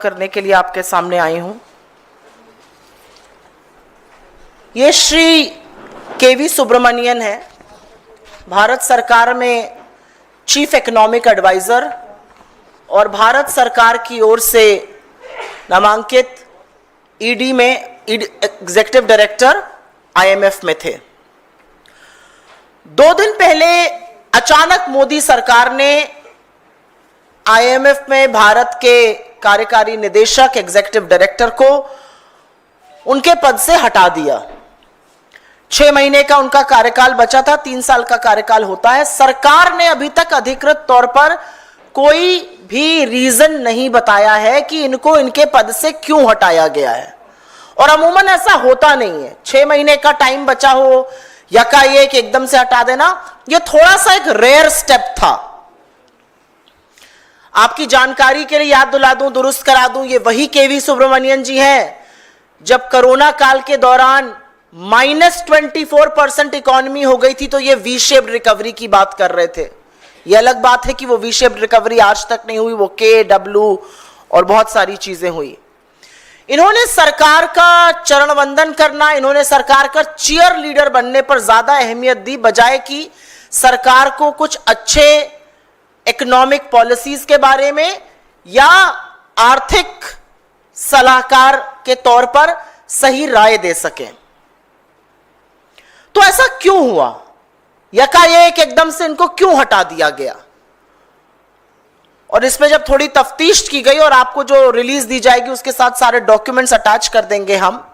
करने के लिए आपके सामने आई हूं। ये श्री केवी सुब्रमण्यन है, भारत सरकार में चीफ इकोनॉमिक एडवाइजर और भारत सरकार की ओर से नामांकित ईडी में एग्जीक्यूटिव डायरेक्टर आईएमएफ में थे। 2 दिन पहले अचानक मोदी सरकार ने आईएमएफ में भारत के कार्यकारी निदेशक एग्जीक्यूटिव डायरेक्टर को उनके पद से हटा दिया। 6 महीने का उनका कार्यकाल बचा था, 3 साल का कार्यकाल होता है। सरकार ने अभी तक अधिकृत तौर पर कोई भी रीजन नहीं बताया है कि इनको इनके पद से क्यों हटाया गया है, और अमूमन ऐसा होता नहीं है। 6 महीने का टाइम बचा हो, यकाएक एकदम से हटा देना, यह थोड़ा सा एक रेयर स्टेप था। आपकी जानकारी के लिए याद दिला दूं, दुरुस्त करा दूं, ये वही केवी सुब्रमण्यन जी हैं जब कोरोना काल के दौरान -24% इकोनॉमी हो गई थी तो ये वी शेप्ड रिकवरी की बात कर रहे थे। ये अलग बात है कि वो वी शेप्ड रिकवरी आज तक नहीं हुई, वो के डब्ल्यू और बहुत सारी चीजें हुई। इन्होंने सरकार का चरण वंदन करना, इन्होंने सरकार का चीयर लीडर बनने पर ज्यादा अहमियत दी, बजाय कि सरकार को कुछ अच्छे इकोनॉमिक पॉलिसीज के बारे में या आर्थिक सलाहकार के तौर पर सही राय दे सकें। तो ऐसा क्यों हुआ? यकाएक एकदम से इनको क्यों हटा दिया गया? और इसमें जब थोड़ी तफ्तीश की गई, और आपको जो रिलीज दी जाएगी उसके साथ सारे डॉक्यूमेंट्स अटैच कर देंगे हम,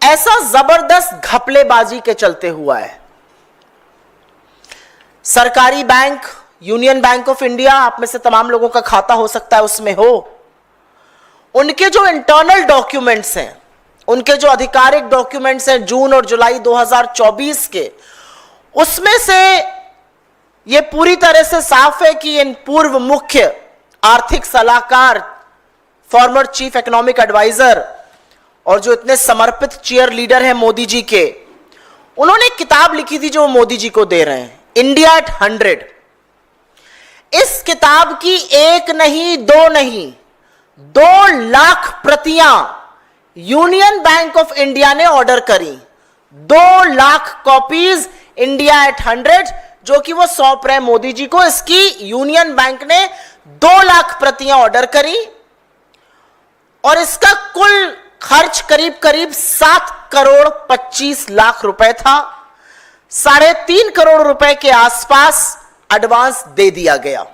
ऐसा जबरदस्त घपलेबाजी के चलते हुआ है। सरकारी bank union bank of India, आप में से तमाम लोगों का खाता हो सकता है उसमें हो, उनके जो इंटरनल डॉक्यूमेंट्स हैं, उनके जो आधिकारिक डॉक्यूमेंट्स हैं जून और जुलाई 2024 के, उसमें से यह पूरी तरह से साफ है कि इन पूर्व मुख्य आर्थिक सलाहकार, फॉर्मर चीफ इकोनॉमिक एडवाइजर और जो इतने समर्पित चीयर लीडर हैं मोदी जी के, उन्होंने एक किताब लिखी थी जो मोदी जी को दे रहे हैं, इंडिया एट 100। इस किताब की 1 नहीं 2 नहीं 2 लाख प्रतियां यूनियन बैंक ऑफ इंडिया ने ऑर्डर करी। 2 लाख कॉपीज इंडिया एट 100 जो कि वो सौंप रहे मोदी जी को, इसकी यूनियन बैंक ने 2 लाख प्रतियां ऑर्डर करी और इसका कुल खर्च करीब करीब 7 करोड़ 25 लाख रुपए था। 3.5 करोड़ रुपए के आसपास एडवांस दे दिया गया।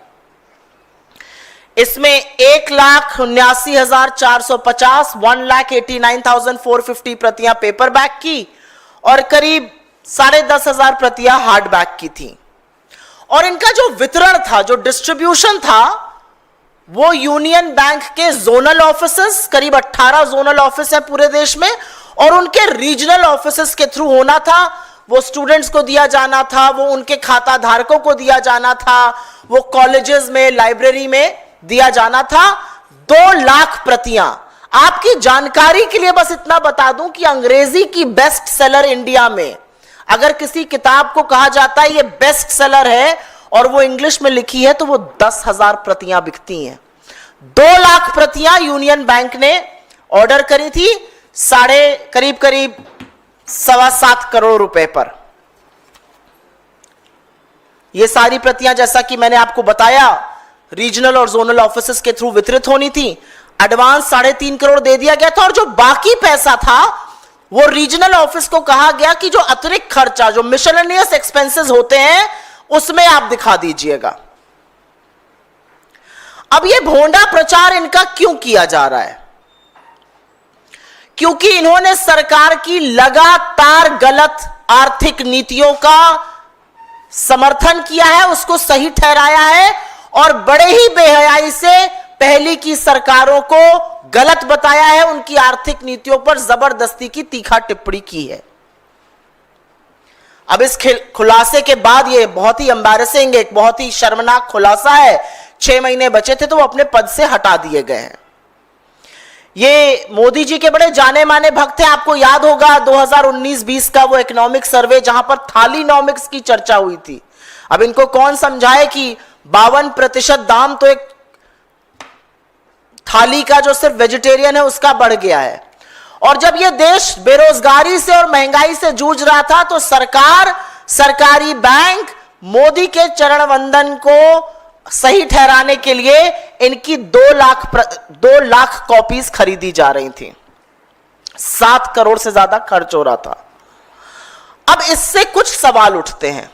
इसमें 1,79,450 1,89,450 प्रतियां पेपर बैग की और करीब 10,500 प्रतियां हार्ड बैग की थी। और इनका जो वितरण था, जो डिस्ट्रीब्यूशन था, वो यूनियन बैंक के जोनल ऑफिसेस, करीब 18 जोनल ऑफिस है पूरे देश में, और उनके रीजनल ऑफिसेस के थ्रू होना था। वो स्टूडेंट्स को दिया जाना था, वो उनके खाता धारकों को दिया जाना था, वो कॉलेजेस में, लाइब्रेरी में दिया जाना था। 2 लाख प्रतियां। आपकी जानकारी के लिए बस इतना बता दूं कि अंग्रेजी की बेस्ट सेलर इंडिया में अगर किसी किताब को कहा जाता है ये बेस्ट सेलर है और वो इंग्लिश में लिखी है तो वो 10,000 प्रतियां बिकती हैं। 2 लाख प्रतियां यूनियन बैंक ने ऑर्डर करी थी, करीब 7.25 करोड़ रुपए पर। ये सारी प्रतियां, जैसा कि मैंने आपको बताया, रीजनल और जोनल ऑफिसेस के थ्रू वितरित होनी थी। एडवांस 3.5 करोड़ दे दिया गया था, और जो बाकी पैसा था वो रीजनल ऑफिस को कहा गया कि जो अतिरिक्त खर्चा, जो मिसलेनियस एक्सपेंसेस होते हैं, उसमें आप दिखा दीजिएगा। अब ये भोंडा प्रचार इनका क्यों किया जा रहा है? क्योंकि इन्होंने सरकार की लगातार गलत आर्थिक नीतियों का समर्थन किया है, उसको सही ठहराया है, और बड़े ही बेहयाई से पहली की सरकारों को गलत बताया है, उनकी आर्थिक नीतियों पर जबरदस्ती की तीखा टिप्पणी की है। अब इस खुलासे के बाद, ये बहुत ही एम्बैरेसिंग, एक बहुत ही शर्मनाक खुलासा है। 6 महीने बचे थे तो वो अपने पद से हटा दिए गए हैं। ये मोदी जी के बड़े जाने माने भक्त हैं। आपको याद होगा 2019-20 का वो इकोनॉमिक सर्वे जहां पर थालीनॉमिक्स की चर्चा हुई थी। अब इनको कौन समझाए कि 52% दाम तो एक थाली का जो सिर्फ वेजिटेरियन है उसका बढ़ गया है। और जब यह देश बेरोजगारी से और महंगाई से जूझ रहा था तो सरकार, सरकारी बैंक मोदी के चरण वंदन को सही ठहराने के लिए इनकी 2 लाख कॉपीज खरीदी जा रही थी। 7 करोड़ से ज्यादा खर्च हो रहा था। अब इससे कुछ सवाल उठते हैं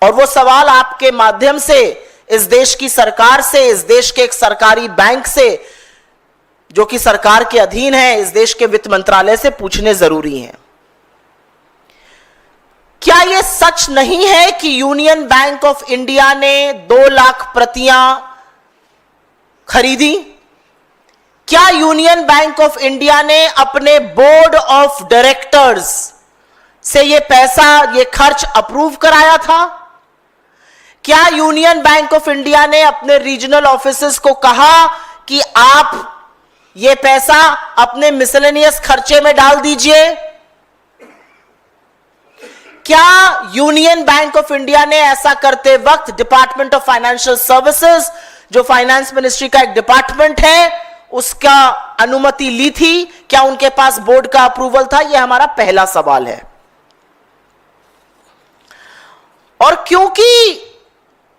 और वो सवाल आपके माध्यम से इस देश की सरकार से, इस देश के एक सरकारी बैंक से जो कि सरकार के अधीन है, इस देश के वित्त मंत्रालय से पूछने जरूरी हैं। क्या यह सच नहीं है कि यूनियन बैंक ऑफ इंडिया ने 2 लाख प्रतियां खरीदी? क्या यूनियन बैंक ऑफ इंडिया ने अपने बोर्ड ऑफ डायरेक्टर्स से यह पैसा, यह खर्च अप्रूव कराया था? क्या यूनियन बैंक ऑफ इंडिया ने अपने रीजनल ऑफिसेस को कहा कि आप यह पैसा अपने मिसलेनियस खर्चे में डाल दीजिए? क्या यूनियन बैंक ऑफ इंडिया ने ऐसा करते वक्त डिपार्टमेंट ऑफ फाइनेंशियल सर्विसेज, जो फाइनेंस मिनिस्ट्री का एक डिपार्टमेंट है, उसका अनुमति ली थी? क्या उनके पास बोर्ड का अप्रूवल था? यह हमारा पहला सवाल है। और क्योंकि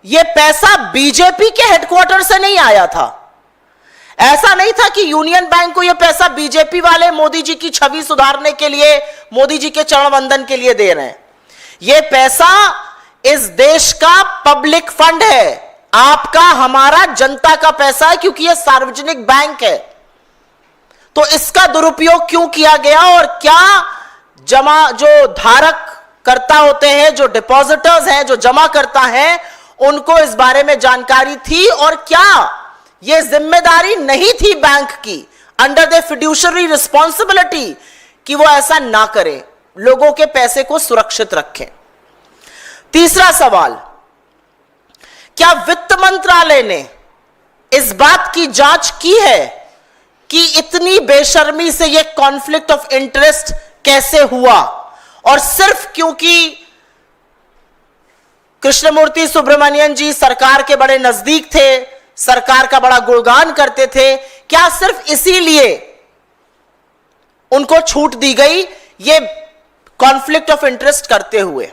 यह पैसा बीजेपी के हेडक्वार्टर से नहीं आया था, ऐसा नहीं था कि यूनियन बैंक को यह पैसा बीजेपी वाले मोदी जी की छवि सुधारने के लिए, मोदी जी के चरण वंदन के लिए दे रहे हैं। यह पैसा इस देश का पब्लिक फंड है, आपका, हमारा, जनता का पैसा है, क्योंकि यह सार्वजनिक बैंक है। तो इसका दुरुपयोग क्यों किया गया और क्या जो धारक करता होते हैं, जो डिपॉजिटर्स हैं, जो जमा करता है, उनको इस बारे में जानकारी थी? और क्या यह जिम्मेदारी नहीं थी बैंक की, अंडर द फिड्यूशरी रिस्पॉन्सिबिलिटी, कि वो ऐसा ना करें, लोगों के पैसे को सुरक्षित रखें? तीसरा सवाल, क्या वित्त मंत्रालय ने इस बात की जांच की है कि इतनी बेशर्मी से यह कॉन्फ्लिक्ट ऑफ इंटरेस्ट कैसे हुआ? और सिर्फ क्योंकि कृष्णमूर्ति सुब्रमण्यन जी सरकार के बड़े नजदीक थे, सरकार का बड़ा गुणगान करते थे, क्या सिर्फ इसीलिए उनको छूट दी गई ये कॉन्फ्लिक्ट ऑफ इंटरेस्ट करते हुए?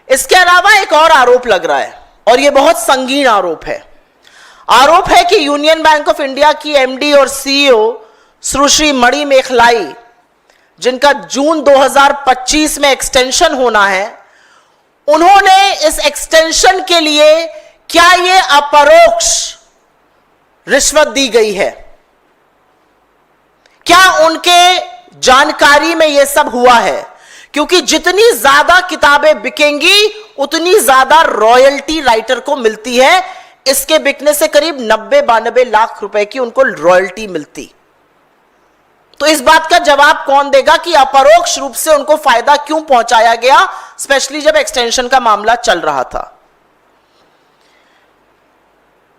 इसके अलावा एक और आरोप लग रहा है और यह बहुत संगीन आरोप है। आरोप है कि यूनियन बैंक ऑफ इंडिया की एमडी और सीईओ सुश्री मणि मेखलाई, जिनका जून 2025 में एक्सटेंशन होना है, उन्होंने इस एक्सटेंशन के लिए क्या यह अपरोक्ष रिश्वत दी गई है? क्या उनके जानकारी में यह सब हुआ है? क्योंकि जितनी ज्यादा किताबें बिकेंगी उतनी ज्यादा रॉयल्टी राइटर को मिलती है। इसके बिकने से करीब 90-92 लाख रुपए की उनको रॉयल्टी मिलती। तो इस बात का जवाब कौन देगा कि अपरोक्ष रूप से उनको फायदा क्यों पहुंचाया गया, स्पेशली जब एक्सटेंशन का मामला चल रहा था?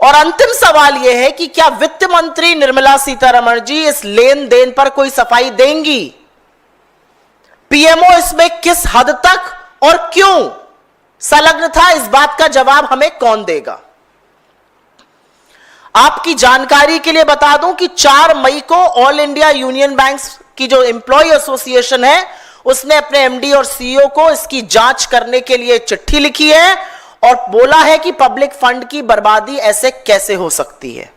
और अंतिम सवाल यह है कि क्या वित्त मंत्री निर्मला सीतारमण जी इस लेन देन पर कोई सफाई देंगी? पीएमओ इसमें किस हद तक और क्यों संलग्न था, इस बात का जवाब हमें कौन देगा? आपकी जानकारी के लिए बता दूं कि 4 मई को ऑल इंडिया यूनियन बैंक्स की जो एम्प्लॉय एसोसिएशन है, उसने अपने एमडी और सीईओ को इसकी जांच करने के लिए चिट्ठी लिखी है और बोला है कि पब्लिक फंड की बर्बादी ऐसे कैसे हो सकती है।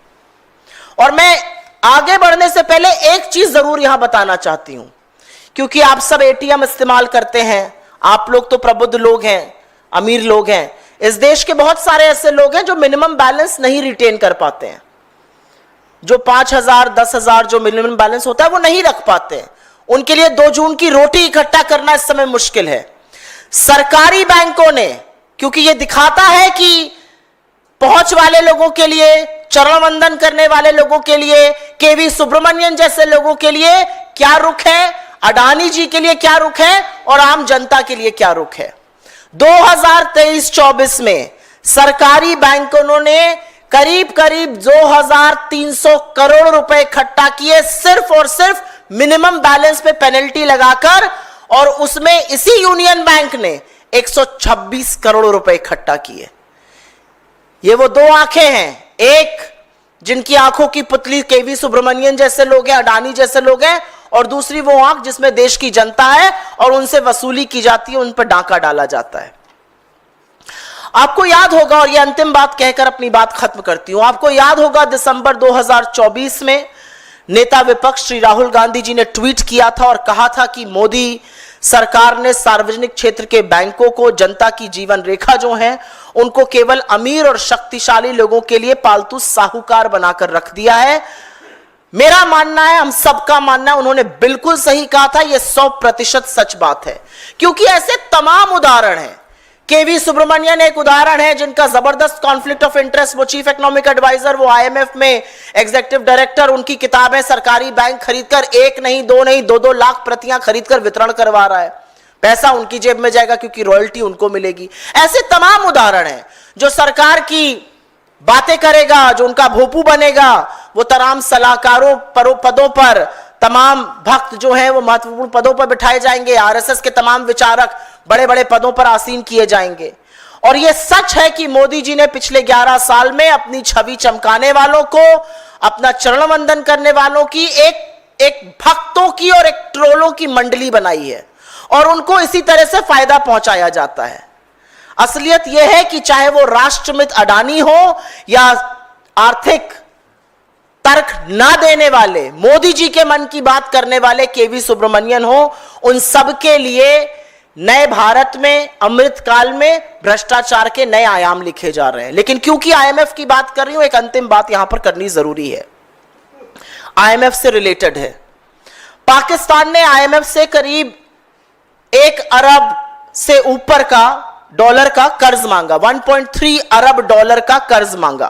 और मैं आगे बढ़ने से पहले एक चीज जरूर यहां बताना चाहती हूं, क्योंकि आप सब एटीएम इस्तेमाल करते हैं, आप लोग तो प्रबुद्ध लोग हैं, अमीर लोग हैं। इस देश के बहुत सारे ऐसे लोग हैं जो मिनिमम बैलेंस नहीं रिटेन कर पाते हैं, जो 5,000 10,000 जो मिनिमम बैलेंस होता है वो नहीं रख पाते हैं। उनके लिए 2 जून की रोटी इकट्ठा करना इस समय मुश्किल है। सरकारी बैंकों ने, क्योंकि ये दिखाता है कि पहुंच वाले लोगों के लिए, चरण वंदन करने वाले लोगों के लिए, केवी सुब्रमण्यन जैसे लोगों के लिए क्या रुख है, अडानी जी के लिए क्या रुख है और आम जनता के लिए क्या रुख है। 2023-24 में सरकारी बैंकों ने करीब करीब 2,300 करोड़ रुपए इकट्ठा किए, सिर्फ और सिर्फ मिनिमम बैलेंस पे पेनल्टी लगाकर, और उसमें इसी यूनियन बैंक ने 126 करोड़ रुपए इकट्ठा किए। ये वो 2 आंखें हैं, एक जिनकी आंखों की पुतली केवी सुब्रमण्यन जैसे लोग हैं, अडानी जैसे लोग हैं, और दूसरी वो आंख जिसमें देश की जनता है और उनसे वसूली की जाती है, उन पर डाका डाला जाता है। आपको याद होगा, और ये अंतिम बात कहकर अपनी बात खत्म करती हूं, आपको याद होगा दिसंबर 2024 में नेता विपक्ष श्री राहुल गांधी जी ने ट्वीट किया था और कहा था कि मोदी सरकार ने सार्वजनिक क्षेत्र के बैंकों को जनता की जीवन रेखा जो है उनको केवल अमीर और शक्तिशाली लोगों के लिए पालतू साहूकार बनाकर रख दिया है। मेरा मानना है, हम सबका मानना है, उन्होंने बिल्कुल सही कहा था। यह 100% सच बात है, क्योंकि ऐसे तमाम उदाहरण हैं। केवी सुब्रमण्यन एक उदाहरण है जिनका जबरदस्त कॉन्फ्लिक्ट ऑफ इंटरेस्ट, वो चीफ इकोनॉमिक एडवाइजर, वो आईएमएफ में एग्जीक्यूटिव डायरेक्टर, उनकी किताबें सरकारी बैंक खरीदकर 1 नहीं 2 नहीं 2-2 लाख प्रतियां खरीदकर वितरण करवा रहा है। पैसा उनकी जेब में जाएगा क्योंकि रॉयल्टी उनको मिलेगी। ऐसे तमाम उदाहरण हैं। जो सरकार की बातें करेगा, जो उनका भोपू बनेगा, वो तमाम सलाहकारों पदों पर, तमाम भक्त जो हैं वो महत्वपूर्ण पदों पर बिठाए जाएंगे। आरएसएस के तमाम विचारक बड़े बड़े पदों पर आसीन किए जाएंगे। और यह सच है कि मोदी जी ने पिछले 11 साल में अपनी छवि चमकाने वालों को, अपना चरण वंदन करने वालों की एक भक्तों की और एक ट्रोलों की मंडली बनाई है, और उनको इसी तरह से फायदा पहुंचाया जाता है। असलियत यह है कि चाहे वो राष्ट्रमित अडानी हो या आर्थिक तर्क ना देने वाले, मोदी जी के मन की बात करने वाले केवी सुब्रमण्यन हो, उन सब के लिए नए भारत में अमृतकाल में भ्रष्टाचार के नए आयाम लिखे जा रहे हैं। लेकिन क्योंकि आईएमएफ की बात कर रही हूं, एक अंतिम बात यहां पर करनी जरूरी है, आईएमएफ से रिलेटेड है। पाकिस्तान ने आईएमएफ से करीब 1 अरब से ऊपर का डॉलर का कर्ज मांगा, 1.3 अरब डॉलर का कर्ज मांगा।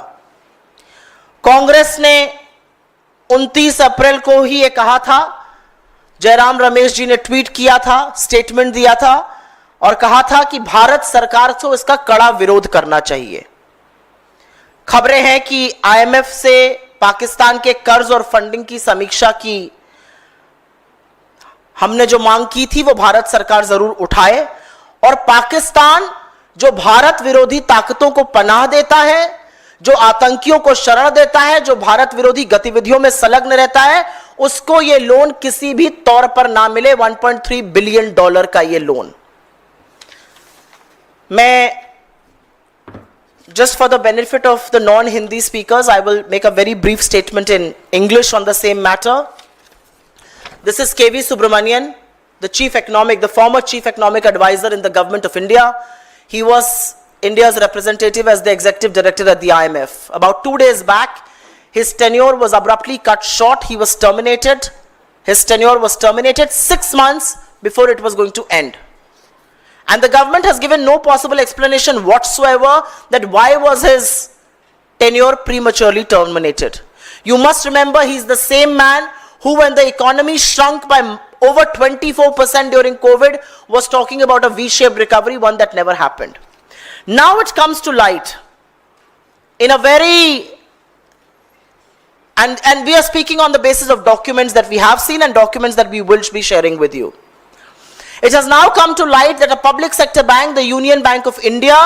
कांग्रेस ने 29 अप्रैल को ही यह कहा था, जयराम रमेश जी ने ट्वीट किया था, स्टेटमेंट दिया था और कहा था कि भारत सरकार को इसका कड़ा विरोध करना चाहिए। खबरें हैं कि आईएमएफ से पाकिस्तान के कर्ज और फंडिंग की समीक्षा की हमने जो मांग की थी वो भारत सरकार जरूर उठाए, और पाकिस्तान जो भारत विरोधी ताकतों को पनाह देता है, जो आतंकियों को शरण देता है, जो भारत विरोधी गतिविधियों में संलग्न रहता है, उसको यह लोन किसी भी तौर पर ना मिले। 1.3 बिलियन डॉलर का यह लोन। मैं just for the benefit of the non-Hindi speakers, I will make a very brief statement in English on the same matter. This is KV Subramanian, the former chief economic advisor in the government of India. He was India's representative as the executive director at the IMF. About 2 days back, his tenure was abruptly cut short. He was terminated. His tenure was terminated 6 months before it was going to end. And the government has given no possible explanation whatsoever that why was his tenure prematurely terminated. You must remember, he's the same man who, when the economy shrunk by over 24% during COVID, was talking about a V-shaped recovery, one that never happened. Now it comes to light in a very, and we are speaking on the basis of documents that we have seen and documents that we will be sharing with you. It has now come to light that a public sector bank, the Union Bank of India,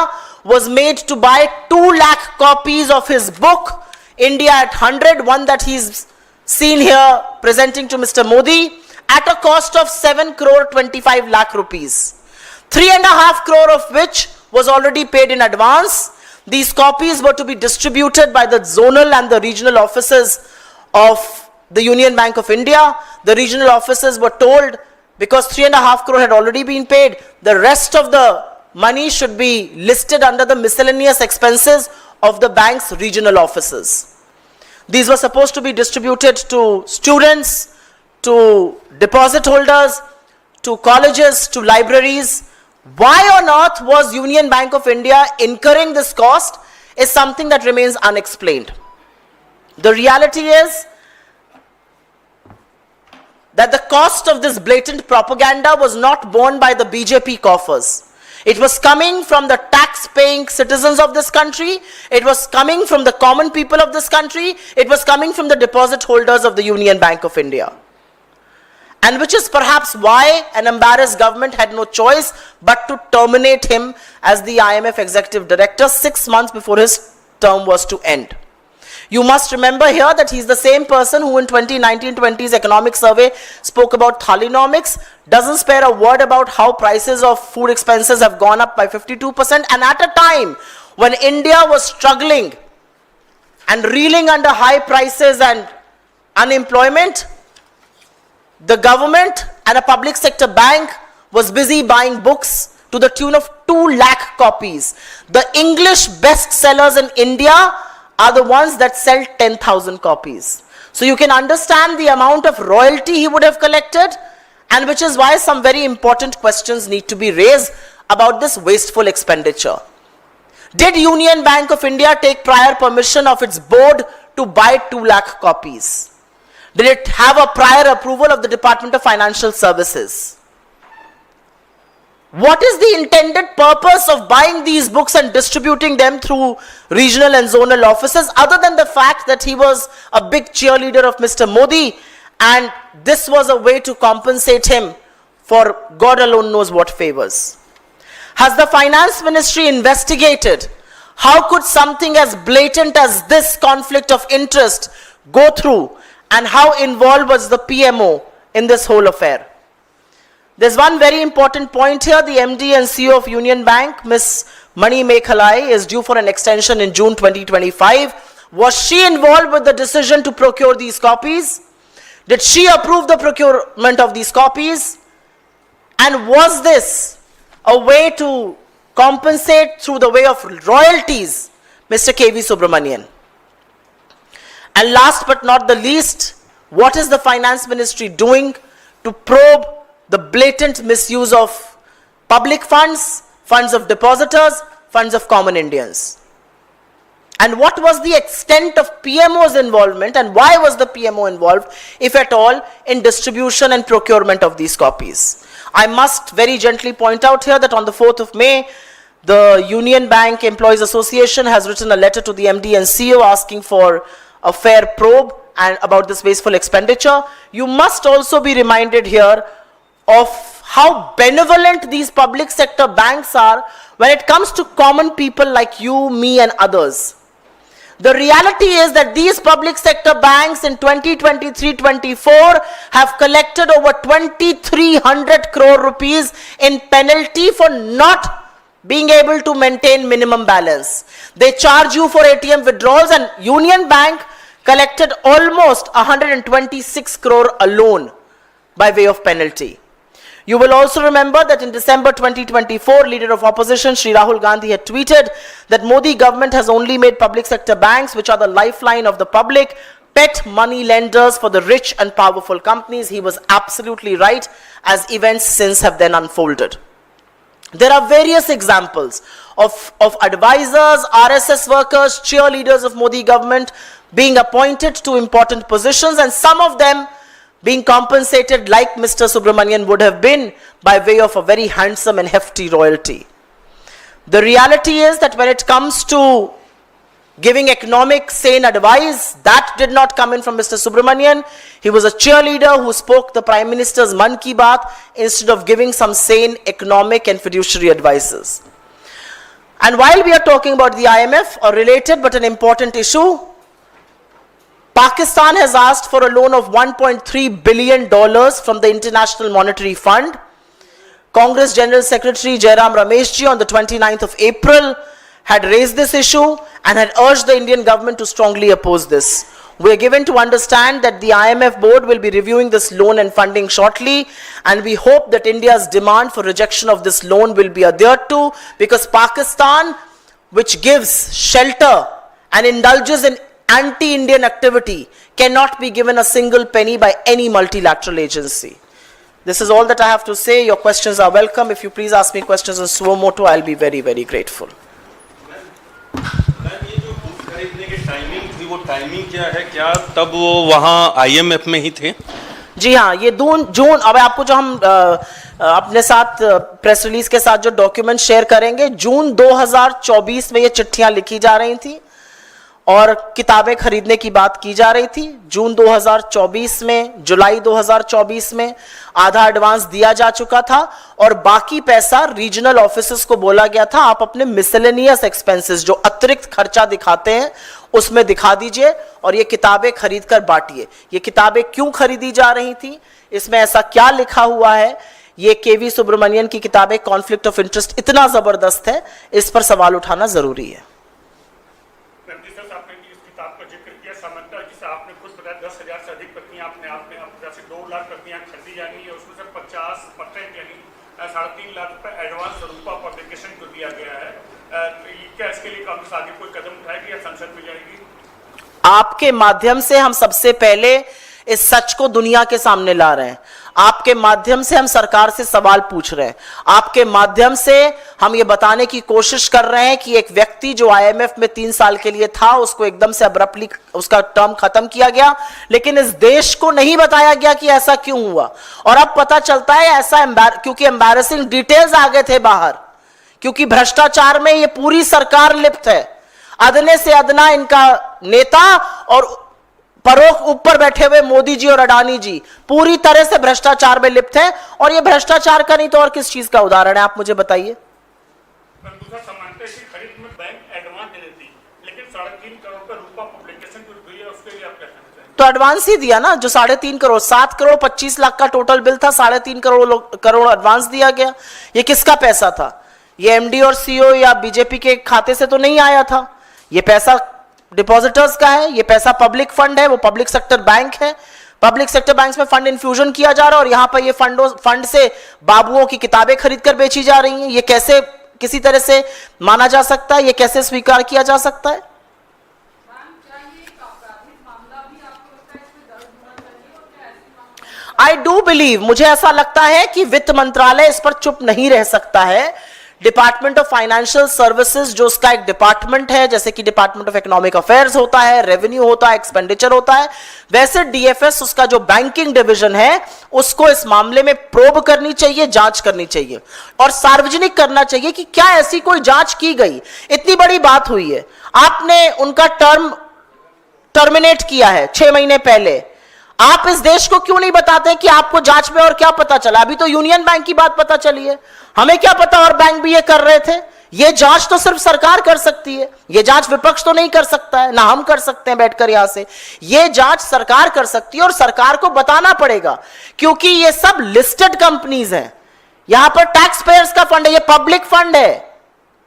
was made to buy 2 lakh copies of his book, India at 100, one that he's seen here presenting to Mr. Modi, at a cost of 7 crore 25 lakh rupees. 3.5 crore of which was already paid in advance. These copies were to be distributed by the zonal and the regional offices of the Union Bank of India. The regional offices were told, because 3.5 crore had already been paid, the rest of the money should be listed under the miscellaneous expenses of the bank's regional offices. These were supposed to be distributed to students, to deposit holders, to colleges, to libraries. Why on earth was Union Bank of India incurring this cost is something that remains unexplained. The reality is that the cost of this blatant propaganda was not borne by the BJP coffers. It was coming from the tax-paying citizens of this country. It was coming from the common people of this country. It was coming from the deposit holders of the Union Bank of India. And which is perhaps why an embarrassed government had no choice but to terminate him as the IMF executive director 6 months before his term was to end. You must remember here that he's the same person who in 2019-20's economic survey spoke about Thalinomics, doesn't spare a word about how prices of food expenses have gone up by 52%, and at a time when India was struggling and reeling under high prices and unemployment, the government and a public sector bank was busy buying books to the tune of 2 lakh copies. The English bestsellers in India are the ones that sell 10,000 copies. So you can understand the amount of royalty he would have collected, and which is why some very important questions need to be raised about this wasteful expenditure. Did Union Bank of India take prior permission of its board to buy 2 lakh copies? Did it have a prior approval of the Department of Financial Services? What is the intended purpose of buying these books and distributing them through regional and zonal offices, other than the fact that he was a big cheerleader of Mr. Modi and this was a way to compensate him for God alone knows what favors? Has the Finance Ministry investigated how could something as blatant as this conflict of interest go through, and how involved was the PMO in this whole affair? There's one very important point here. The MD and CEO of Union Bank, Ms. Mani Mekhalai, is due for an extension in June 2025. Was she involved with the decision to procure these copies? Did she approve the procurement of these copies? And was this a way to compensate through the way of royalties, Mr. KV Subramanian? And last but not the least, what is the Finance Ministry doing to probe the blatant misuse of public funds, funds of depositors, funds of common Indians? And what was the extent of PMO's involvement, and why was the PMO involved, if at all, in distribution and procurement of these copies? I must very gently point out here that on the 4th of May, the Union Bank Employees Association has written a letter to the MD and CEO asking for a fair probe and about this wasteful expenditure. You must also be reminded here of how benevolent these public sector banks are when it comes to common people like you, me and others. The reality is that these public sector banks in 2023-24 have collected over 2,300 crore rupees in penalty for not being able to maintain minimum balance. They charge you for ATM withdrawals, and Union Bank collected almost 126 crore alone by way of penalty. You will also remember that in December 2024, leader of opposition Shri Rahul Gandhi had tweeted that Modi government has only made public sector banks, which are the lifeline of the public, pet money lenders for the rich and powerful companies. He was absolutely right, as events since have then unfolded. There are various examples of advisors, RSS workers, cheerleaders of Modi government being appointed to important positions, and some of them being compensated like Mr. Subramanian would have been by way of a very handsome and hefty royalty. The reality is that when it comes to giving economic sane advice, that did not come in from Mr. Subramanian. He was a cheerleader who spoke the Prime Minister's Mann Ki Baat instead of giving some sane economic and fiduciary advices. And while we are talking about the IMF, a related but an important issue, Pakistan has asked for a loan of $1.3 billion from the International Monetary Fund. Congress General Secretary Jairam Rameshji on the 29th of April had raised this issue and had urged the Indian government to strongly oppose this. We are given to understand that the IMF board will be reviewing this loan and funding shortly, and we hope that India's demand for rejection of this loan will be adhered to, because Pakistan, which gives shelter and indulges in anti-Indian activity, cannot be given a single penny by any multilateral agency. This is all that I have to say. Your questions are welcome. If you please ask me questions on suo motu, I'll be very, very grateful. वो timing क्या है, क्या तब वो वहाँ IMF में ही थे? जी हाँ, ये जून, अब आपको जो हम अपने साथ प्रेस रिलीज के साथ जो डॉक्यूमेंट शेयर करेंगे, जून 2024 में ये चिट्ठियां लिखी जा रही थी और किताबें खरीदने की बात की जा रही थी। जून 2024 में, जुलाई 2024 में आधा एडवांस दिया जा चुका था और बाकी पैसा रीजनल ऑफिसर्स को बोला गया था आप अपने मिसलेनियस एक्सपेंसेस, जो अतिरिक्त खर्चा दिखाते हैं, उसमें दिखा दीजिए और ये किताबें खरीद कर बांटिए। ये किताबें क्यों खरीदी जा रही थी, इसमें ऐसा क्या लिखा हुआ है, ये केवी सुब्रमण्यन की किताबें कॉन्फ्लिक्ट ऑफ इंटरेस्ट इतना जबरदस्त है, इस पर सवाल उठाना जरूरी है। आपका जिक्र किया सामंता, जिसे आपने खुद बताया 10,000 से अधिक प्रतियां आपने 2 लाख प्रतियां खरीदी जानी है, उसमें से 50% यानी 3.5 लाख रुपए एडवांस स्वरूपा पब्लिकेशन को दिया गया है। क्या इसके लिए कांग्रेस आगे कोई कदम उठाएगी या संसद में जाएगी? आपके माध्यम से हम सबसे पहले इस सच को दुनिया के सामने ला रहे हैं, आपके माध्यम से हम सरकार से सवाल पूछ रहे हैं, आपके माध्यम से हम ये बताने की कोशिश कर रहे हैं कि एक व्यक्ति जो आईएमएफ में 3 साल के लिए था, उसको एकदम से अब्रप्टली उसका टर्म खत्म किया गया, लेकिन इस देश को नहीं बताया गया कि ऐसा क्यों हुआ। और अब पता चलता है ऐसा क्योंकि एम्बैरेसिंग डिटेल्स आ गए थे बाहर, क्योंकि भ्रष्टाचार में ये पूरी सरकार लिप्त है, अदने से अदना इनका नेता और परोक्ष ऊपर बैठे हुए मोदी जी और अडानी जी पूरी तरह से भ्रष्टाचार में लिप्त हैं। और ये भ्रष्टाचार का नहीं तो और किस चीज का उदाहरण है, आप मुझे बताइए। दूसरा सामान्य की खरीद में बैंक एडवांस दे देती, लेकिन 3.5 करोड़ का रूपा पब्लिकेशन जो हुई है उसके लिए आप क्या कहना चाहेंगे? तो एडवांस ही दिया ना, जो 3.5 करोड़, 7 करोड़ 25 लाख का टोटल बिल था, 3.5 करोड़ एडवांस दिया गया। ये किसका पैसा था? ये एमडी और सीईओ या बीजेपी के खाते से तो नहीं आया था, ये पैसा डिपॉजिटर्स का है, ये पैसा पब्लिक फंड है, वो पब्लिक सेक्टर बैंक है, पब्लिक सेक्टर बैंक्स में फंड इन्फ्यूजन किया जा रहा है और यहां पर ये फंड से बाबुओं की किताबें खरीदकर बेची जा रही हैं। ये कैसे किसी तरह से माना जा सकता है, ये कैसे स्वीकार किया जा सकता है? आई डू बिलीव, मुझे ऐसा लगता है कि वित्त मंत्रालय इस पर चुप नहीं रह सकता है। डिपार्टमेंट ऑफ फाइनेंशियल सर्विसेज जो उसका एक डिपार्टमेंट है, जैसे कि डिपार्टमेंट ऑफ इकोनॉमिक अफेयर्स होता है, रेवेन्यू होता है, एक्सपेंडिचर होता है, वैसे डीएफएस उसका जो बैंकिंग डिवीजन है उसको इस मामले में प्रोब करनी चाहिए, जांच करनी चाहिए और सार्वजनिक करना चाहिए कि क्या ऐसी कोई जांच की गई। इतनी बड़ी बात हुई है, आपने उनका टर्मिनेट किया है 6 महीने पहले, आप इस देश को क्यों नहीं बताते कि आपको जांच में और क्या पता चला? अभी तो यूनियन बैंक की बात पता चली है, हमें क्या पता और बैंक भी ये कर रहे थे। ये जांच तो सिर्फ सरकार कर सकती है, ये जांच विपक्ष तो नहीं कर सकता है, ना हम कर सकते हैं बैठकर यहां से। ये जांच सरकार कर सकती है और सरकार को बताना पड़ेगा, क्योंकि ये सब लिस्टेड कंपनीज हैं, यहां पर टैक्स पेयर्स का फंड है, ये पब्लिक फंड है।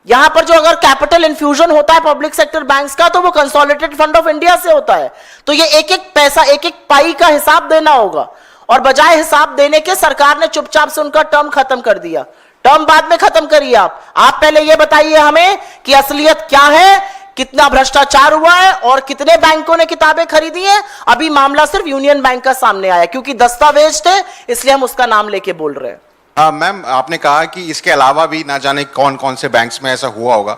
यहां पर जो अगर कैपिटल इन्फ्यूजन होता है पब्लिक सेक्टर बैंक्स का, तो वो कंसोलिडेटेड फंड ऑफ इंडिया से होता है। तो ये एक एक पैसा, एक एक पाई का हिसाब देना होगा, और बजाय हिसाब देने के सरकार ने चुपचाप से उनका टर्म खत्म कर दिया। टर्म बाद में खत्म करिए आप पहले ये बताइए हमें कि असलियत क्या है, कितना भ्रष्टाचार हुआ है और कितने बैंकों ने किताबें खरीदी हैं। अभी मामला सिर्फ यूनियन बैंक का सामने आया, क्योंकि दस्तावेज थे इसलिए हम उसका नाम लेके बोल रहे हैं। मैम, आपने कहा कि इसके अलावा भी ना जाने कौन कौन से बैंक्स में ऐसा हुआ होगा।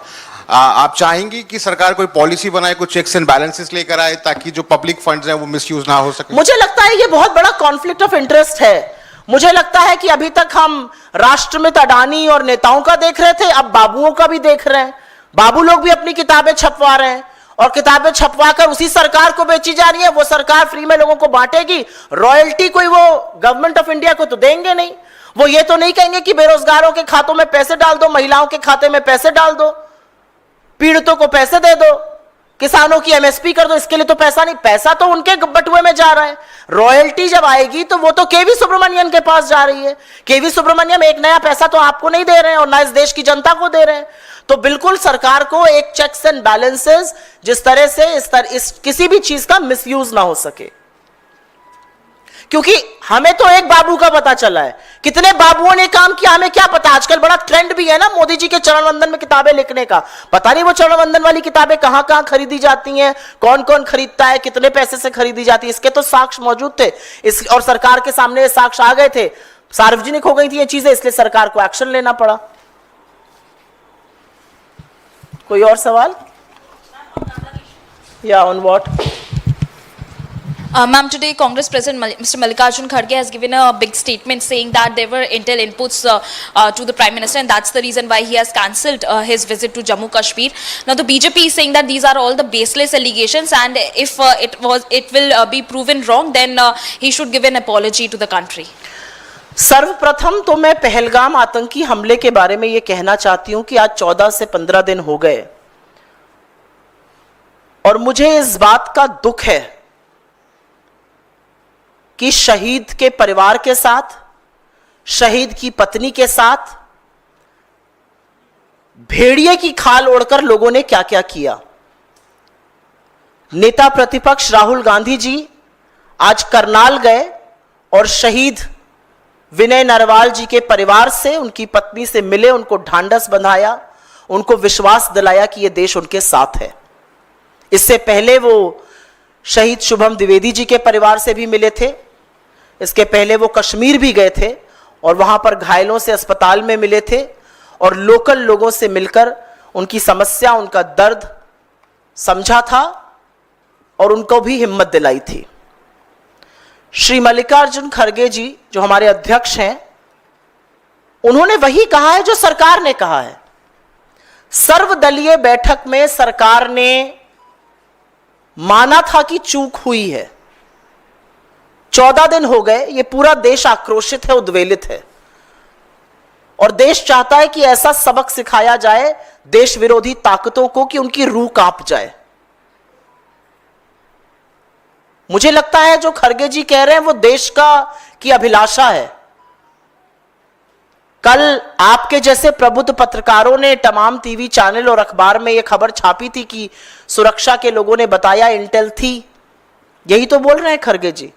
आप चाहेंगी कि सरकार कोई पॉलिसी बनाए, कुछ चेक्स एंड बैलेंसेस लेकर आए, ताकि जो पब्लिक फंड्स हैं वो मिसयूज ना हो सके? मुझे लगता है ये बहुत बड़ा कॉन्फ्लिक्ट ऑफ इंटरेस्ट है। मुझे लगता है कि अभी तक हम राष्ट्रमित अडानी और नेताओं का देख रहे थे, अब बाबुओं का भी देख रहे हैं। बाबू लोग भी अपनी किताबें छपवा रहे हैं और किताबें छपवाकर उसी सरकार को बेची जा रही है। वो सरकार फ्री में लोगों को बांटेगी, रॉयल्टी कोई वो गवर्नमेंट ऑफ इंडिया को तो देंगे नहीं। वो ये तो नहीं कहेंगे कि बेरोजगारों के खातों में पैसे डाल दो, महिलाओं के खाते में पैसे डाल दो, पीड़ितों को पैसे दे दो, किसानों की एमएसपी कर दो। इसके लिए तो पैसा नहीं, पैसा तो उनके बटुए में जा रहा है। रॉयल्टी जब आएगी तो वो तो केवी सुब्रमण्यन के पास जा रही है। केवी सुब्रमण्यम एक नया पैसा तो आपको नहीं दे रहे हैं और ना इस देश की जनता को दे रहे हैं। तो बिल्कुल सरकार को एक चेक्स एंड बैलेंसेस, जिस तरह से इस किसी भी चीज का मिसयूज ना हो सके, क्योंकि हमें तो एक बाबू का पता चला है, कितने बाबुओं ने काम किया हमें क्या पता। आजकल बड़ा ट्रेंड भी है ना मोदी जी के चरण वंदन में किताबें लिखने का, पता नहीं वो चरण वंदन वाली किताबें कहां कहां खरीदी जाती हैं, कौन कौन खरीदता है, कितने पैसे से खरीदी जाती है। इसके तो साक्ष्य मौजूद थे और सरकार के सामने साक्ष्य आ गए थे, सार्वजनिक हो गई थी ये चीजें, इसलिए सरकार को एक्शन लेना पड़ा। कोई और सवाल? या on what? Ma'am, today Congress President Mr. Mallikarjun Kharge has given a big statement saying that there were intel inputs to the Prime Minister, and that's the reason why he has cancelled his visit to Jammu Kashmir. Now the BJP is saying that these are all the baseless allegations, and if it will be proven wrong, then he should give an apology to the country. सर्वप्रथम तो मैं पहलगाम आतंकी हमले के बारे में यह कहना चाहती हूं कि आज 14 से 15 दिन हो गए और मुझे इस बात का दुख है कि शहीद के परिवार के साथ, शहीद की पत्नी के साथ भेड़िए की खाल ओढ़कर लोगों ने क्या क्या किया। नेता प्रतिपक्ष राहुल गांधी जी आज करनाल गए और शहीद विनय नरवाल जी के परिवार से, उनकी पत्नी से मिले, उनको ढांढस बंधाया, उनको विश्वास दिलाया कि यह देश उनके साथ है। इससे पहले वो शहीद शुभम द्विवेदी जी के परिवार से भी मिले थे। इसके पहले वो कश्मीर भी गए थे और वहां पर घायलों से अस्पताल में मिले थे और लोकल लोगों से मिलकर उनकी समस्या, उनका दर्द समझा था और उनको भी हिम्मत दिलाई थी। श्री मल्लिकार्जुन खड़गे जी जो हमारे अध्यक्ष हैं, उन्होंने वही कहा है जो सरकार ने कहा है। सर्वदलीय बैठक में सरकार ने माना था कि चूक हुई है। 14 दिन हो गए, ये पूरा देश आक्रोशित है, उद्वेलित है और देश चाहता है कि ऐसा सबक सिखाया जाए देश विरोधी ताकतों को कि उनकी रूह कांप जाए। मुझे लगता है जो खड़गे जी कह रहे हैं वो देश की अभिलाषा है। कल आपके जैसे प्रबुद्ध पत्रकारों ने तमाम टीवी चैनल और अखबार में यह खबर छापी थी कि सुरक्षा के लोगों ने बताया इंटेल थी। यही तो बोल रहे हैं खड़गे जी।